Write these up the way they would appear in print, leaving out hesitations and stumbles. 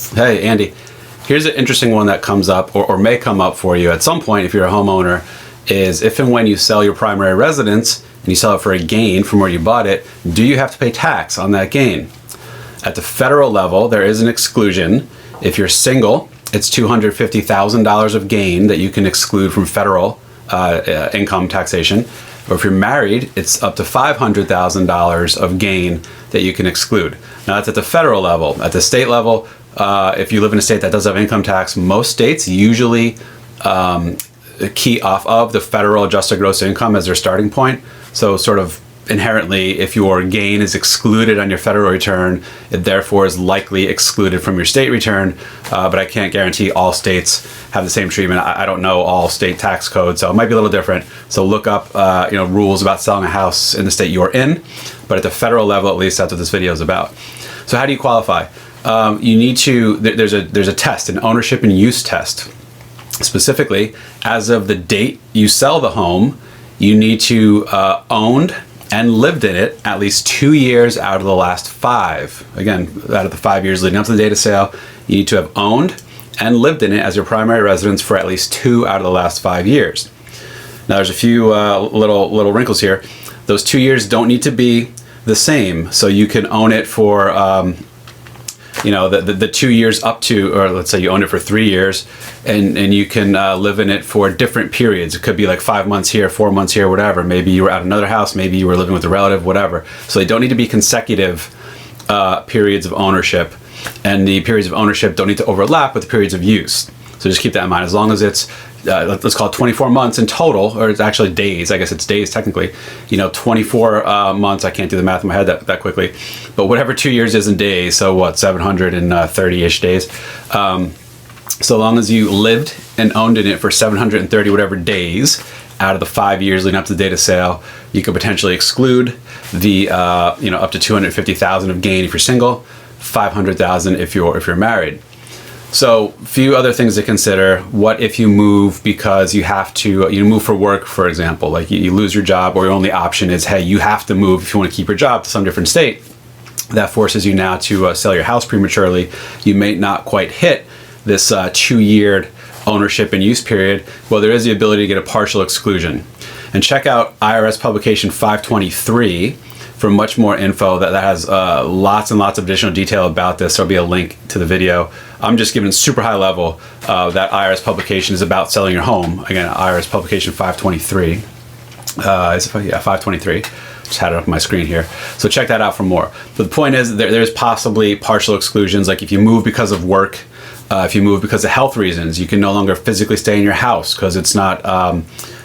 Hey, Andy. Here's an interesting one that comes up or may come up for you at some point if you're a homeowner, is if and when you sell your primary residence and you sell it for a gain from where you bought it, do you have to pay tax on that gain? At the federal level, there is an exclusion. If you're single, it's $250,000 of gain that you can exclude from federal income taxation. Or if you're married, it's up to $500,000 of gain that you can exclude. Now that's at the federal level. At the state level, if you live in a state that does have income tax, most states usually key off of the federal adjusted gross income as their starting point. So sort of inherently, if your gain is excluded on your federal return, it therefore is likely excluded from your state return. But I can't guarantee all states have the same treatment. I don't know all state tax codes, so it might be a little different. So look up rules about selling a house in the state you're in. But at the federal level, at least, that's what this video is about. So how do you qualify? You need to, there's a test, an ownership and use test. Specifically, as of the date you sell the home, you need to owned and lived in it at least 2 years out of the last 5. Again, out of the 5 years leading up to the date of sale, you need to have owned and lived in it as your primary residence for at least 2 out of the last 5 years. Now, there's a few little wrinkles here. Those 2 years don't need to be the same, so you can own it for the 2 years up to, or let's say you own it for 3 years, and you can live in it for different periods. It could be like 5 months here, 4 months here, whatever. Maybe you were at another house, maybe you were living with a relative, whatever. So they don't need to be consecutive periods of ownership, and the periods of ownership don't need to overlap with the periods of use. So just keep that in mind. As long as it's let's call it 24 months in total, or it's actually days. I guess it's days technically. 24 months. I can't do the math in my head that quickly, but whatever 2 years is in days. So what, 730-ish days. So long as you lived and owned in it for 730 whatever days out of the 5 years leading up to the date of sale, you could potentially exclude the up to 250,000 of gain if you're single, 500,000 if you're married. So a few other things to consider. What if you move because you have to, move for work, for example, like you lose your job, or your only option is, hey, you have to move if you want to keep your job to some different state. That forces you now to sell your house prematurely. You may not quite hit this 2-year ownership and use period. Well, there is the ability to get a partial exclusion. And check out IRS publication 523 for much more info that has lots and lots of additional detail about this. There'll be a link to the video. I'm just giving super high level that IRS publication is about selling your home. Again, IRS publication 523. 523. Just had it up on my screen here. So check that out for more. But the point is, there's possibly partial exclusions, like if you move because of work, if you move because of health reasons, you can no longer physically stay in your house because it's not,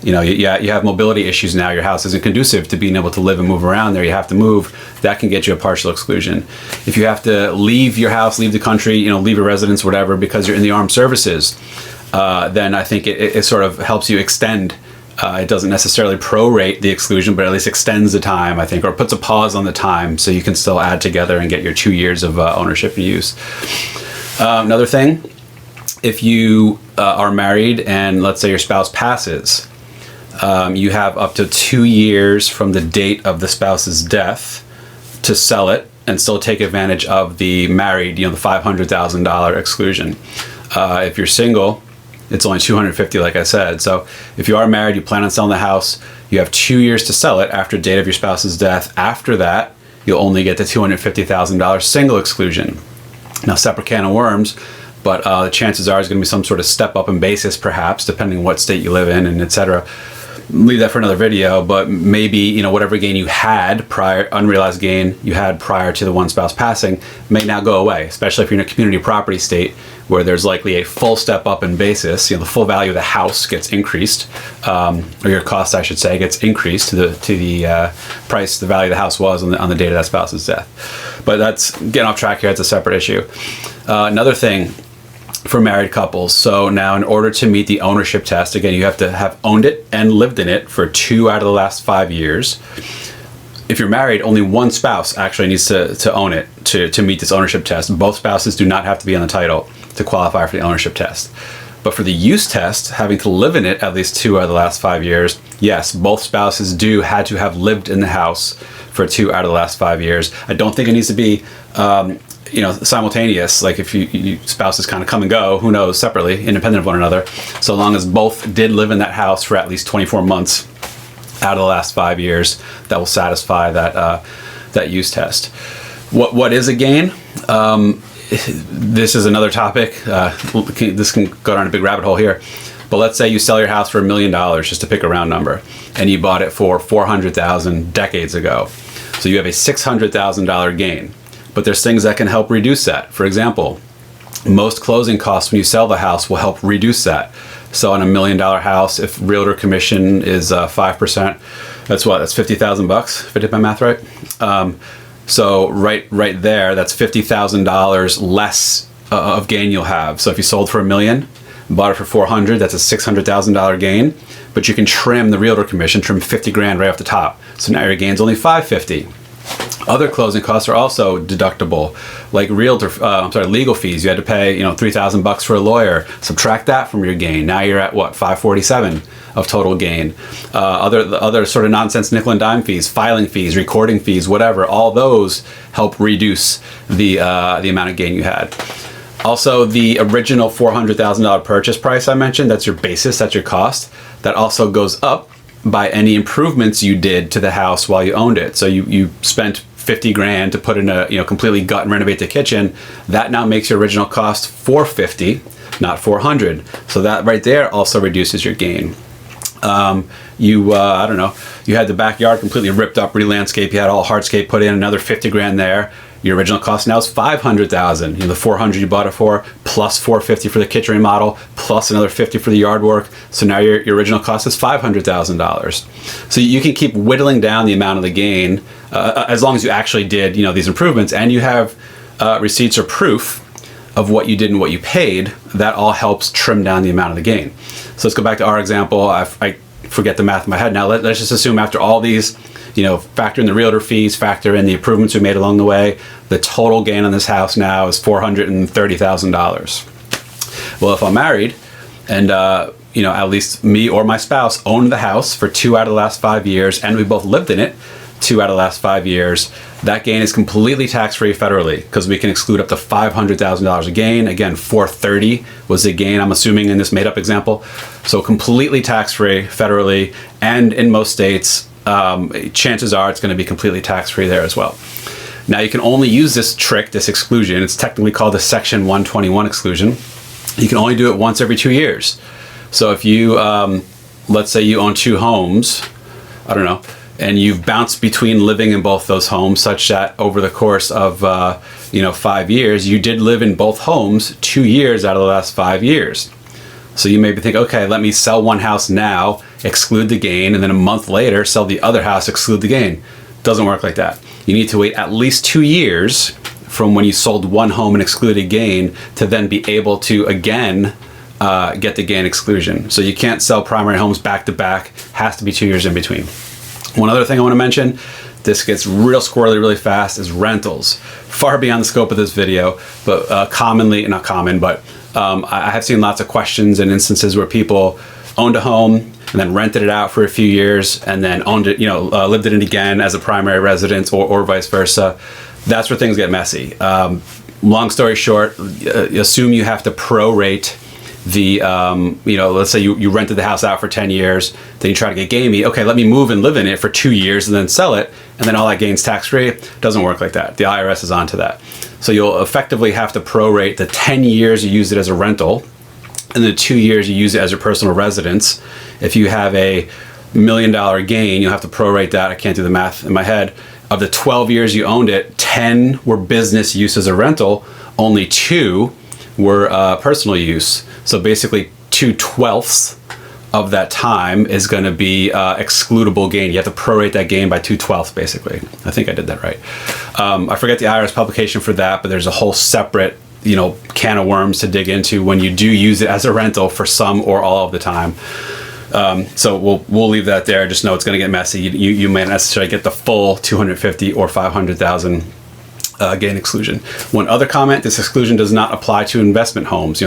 you have mobility issues now. Your house isn't conducive to being able to live and move around there. You have to move. That can get you a partial exclusion. If you have to leave your house, leave the country, leave your residence, whatever, because you're in the armed services, then I think it sort of helps you extend. It doesn't necessarily prorate the exclusion, but at least extends the time, I think, or puts a pause on the time so you can still add together and get your 2 years of ownership and use. Another thing, if you are married and let's say your spouse passes, you have up to 2 years from the date of the spouse's death to sell it and still take advantage of the married, the $500,000 exclusion. If you're single, it's only $250,000, like I said. So if you are married, you plan on selling the house, you have 2 years to sell it after the date of your spouse's death. After that, you'll only get the $250,000 single exclusion. Now, separate can of worms, but the chances are there's going to be some sort of step up in basis, perhaps, depending on what state you live in, and etc. Leave that for another video, but maybe, whatever gain you had prior, unrealized gain you had prior to the one spouse passing may now go away, especially if you're in a community property state where there's likely a full step up in basis. The full value of the house gets increased, or your cost, I should say, gets increased to the price, the value of the house was on the date of that spouse's death. But that's getting off track here. It's a separate issue. Another thing for married couples. So now, in order to meet the ownership test, again, you have to have owned it and lived in it for 2 out of the last 5 years. If you're married, only one spouse actually needs to own it to meet this ownership test. Both spouses do not have to be on the title to qualify for the ownership test. But for the use test, having to live in it at least 2 out of the last 5 years, yes, both spouses had to have lived in the house for 2 out of the last 5 years. I don't think it needs to be simultaneous. Like if you spouses kind of come and go, who knows, separately, independent of one another. So long as both did live in that house for at least 24 months out of the last 5 years, that will satisfy that use test. What is a gain? This is another topic. This can go down a big rabbit hole here. But let's say you sell your house for $1 million, just to pick a round number, and you bought it for $400,000 decades ago. So you have a $600,000 gain. But there's things that can help reduce that. For example, most closing costs when you sell the house will help reduce that. So on $1 million house, if realtor commission is 5%, that's what? That's $50,000 if I did my math right. So right there, that's $50,000 less of gain you'll have. So if you sold for $1 million, bought it for 400, that's a $600,000 gain, but you can trim the realtor commission, trim 50 grand right off the top. So now your gain's only 550. Other closing costs are also deductible, like legal fees. You had to pay, $3,000 for a lawyer. Subtract that from your gain. Now you're at what, 547 of total gain. Other sort of nonsense nickel and dime fees, filing fees, recording fees, whatever. All those help reduce the amount of gain you had. Also, the original $400,000 purchase price I mentioned, that's your basis, that's your cost. That also goes up by any improvements you did to the house while you owned it. So you spent 50 grand to put in a completely gut and renovate the kitchen. That now makes your original cost 450, not 400. So that right there also reduces your gain. You had the backyard completely ripped up, re-landscape, you had all hardscape put in, another 50 grand there. Your original cost now is 500,000. The 400 you bought it for, plus 450 for the kitchen remodel, plus another 50 for the yard work. So now your original cost is $500,000. So you can keep whittling down the amount of the gain as long as you actually did, these improvements, and you have receipts or proof of what you did and what you paid. That all helps trim down the amount of the gain. So let's go back to our example. I forget the math in my head now. Let's just assume after all these, factor in the realtor fees, factor in the improvements we made along the way, the total gain on this house now is $430,000. Well, if I'm married and, at least me or my spouse owned the house for 2 out of the last 5 years, and we both lived in it 2 out of the last 5 years, that gain is completely tax-free federally, because we can exclude up to $500,000 a gain. Again, 430 was the gain, I'm assuming, in this made-up example. So completely tax-free federally, and in most states, chances are it's going to be completely tax-free there as well. Now you can only use this trick, this exclusion. It's technically called the Section 121 exclusion. You can only do it once every 2 years. So if you, let's say you own 2 homes, and you've bounced between living in both those homes, such that over the course of 5 years, you did live in both homes 2 years out of the last 5 years. So you maybe think, okay, let me sell one house now, exclude the gain, and then a month later sell the other house, exclude the gain. Doesn't work like that. You need to wait at least 2 years from when you sold one home and excluded gain to then be able to again get the gain exclusion. So you can't sell primary homes back to back. Has to be 2 years in between. One other thing I want to mention, this gets real squirrely really fast, is rentals. Far beyond the scope of this video, but I have seen lots of questions and instances where people owned a home and then rented it out for a few years and then owned it, lived in it again as a primary residence or vice versa. That's where things get messy. Long story short, assume you have to prorate the, let's say you rented the house out for 10 years, then you try to get gamey. Okay, let me move and live in it for 2 years and then sell it, and then all that gain's tax-free. Doesn't work like that. The IRS is onto that. So you'll effectively have to prorate the 10 years you used it as a rental and the 2 years you use it as your personal residence. If you have a $1 million gain, you'll have to prorate that. I can't do the math in my head. Of the 12 years you owned it, 10 were business use as a rental, only 2 were personal use. So basically 2/12 of that time is going to be excludable gain. You have to prorate that gain by 2/12 basically. I think I did that right. I forget the IRS publication for that, but there's a whole separate can of worms to dig into when you do use it as a rental for some or all of the time. So we'll leave that there. Just know it's going to get messy. You may not necessarily get the full 250 or 500,000 gain exclusion. One other comment: this exclusion does not apply to investment homes,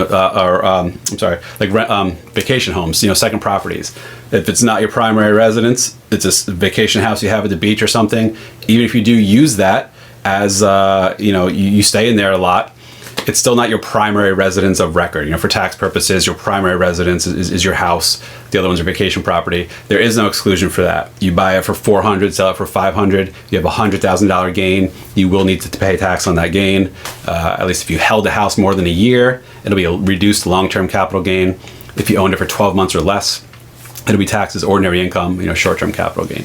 vacation homes, second properties. If it's not your primary residence, it's a vacation house you have at the beach or something. Even if you do use that as you stay in there a lot, it's still not your primary residence of record. For tax purposes, your primary residence is your house. The other ones are vacation property. There is no exclusion for that. You buy it for $400, sell it for $500. You have a $100,000 gain. You will need to pay tax on that gain. At least if you held the house more than a year, it'll be a reduced long-term capital gain. If you owned it for 12 months or less, it'll be taxed as ordinary income, short-term capital gain.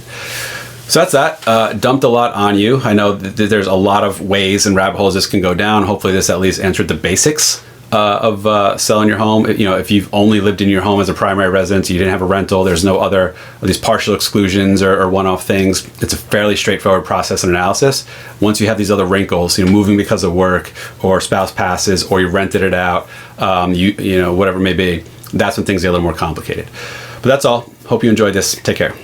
So that's that. Dumped a lot on you. I know that there's a lot of ways and rabbit holes this can go down. Hopefully this at least answered the basics of selling your home. If you've only lived in your home as a primary residence, you didn't have a rental, there's no other of these partial exclusions or one-off things. It's a fairly straightforward process and analysis. Once you have these other wrinkles, moving because of work or spouse passes or you rented it out, whatever it may be, that's when things get a little more complicated. But that's all. Hope you enjoyed this. Take care.